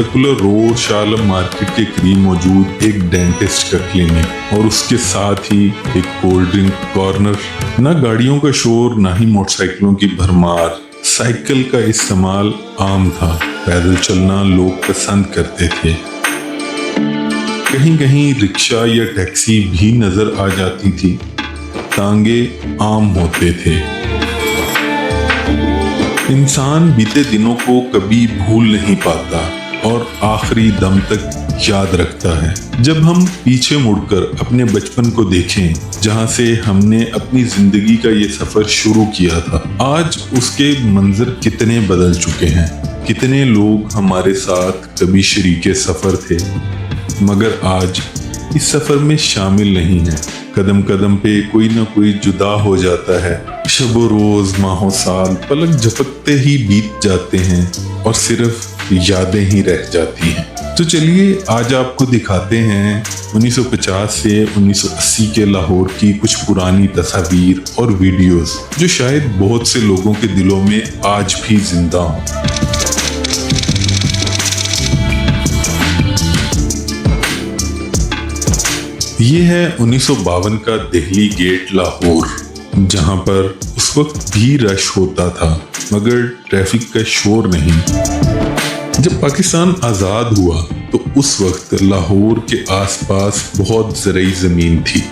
Particular road शालम market के करीब मौजूद एक डेंटिस्ट का क्लिनिक और उसके साथ ही एक कोल्ड ड्रिंक कॉर्नर। ना गाड़ियों का शोर, ना ही मोटरसाइकिलों की भरमार। साइकिल का इस्तेमाल आम था, पैदल चलना लोग पसंद करते थे। कहीं कहीं रिक्शा या टैक्सी भी नजर आ जाती थी। तांगे आम होते थे। इंसान बीते दिनों को कभी भूल नहीं पाता और आखिरी दम तक याद रखता है। जब हम पीछे मुड़कर अपने बचपन को देखें, जहां से हमने अपनी जिंदगी का ये सफर शुरू किया था, आज उसके मंजर कितने बदल चुके हैं। कितने लोग हमारे साथ कभी शरीके सफर थे मगर आज इस सफर में शामिल नहीं है। कदम कदम पे कोई ना कोई जुदा हो जाता है। शबो रोज माहो साल पलक झपकते ही बीत जाते हैं और सिर्फ यादें ही रह जाती हैं। तो चलिए आज आपको दिखाते हैं 1950 से 1980 के लाहौर की कुछ पुरानी तस्वीर और वीडियोस जो शायद बहुत से लोगों के दिलों में आज भी जिंदा हों। ये है 1952 का दिल्ली गेट लाहौर, जहां पर उस वक्त भी रश होता था मगर ट्रैफिक का शोर नहीं। जब पाकिस्तान आज़ाद हुआ तो उस वक्त लाहौर के आसपास बहुत ज़रई ज़मीन थी।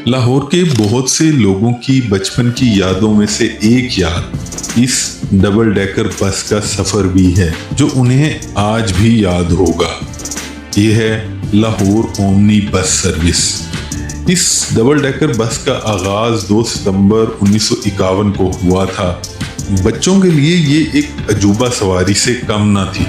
लाहौर के बहुत से लोगों की बचपन की यादों में से एक याद इस डबल डेकर बस का सफ़र भी है जो उन्हें आज भी याद होगा। ये है लाहौर ओमनी बस सर्विस। इस डबल डेकर बस का आगाज 2 सितंबर 1951 को हुआ था। बच्चों के लिए ये एक अजूबा सवारी से कम ना थी।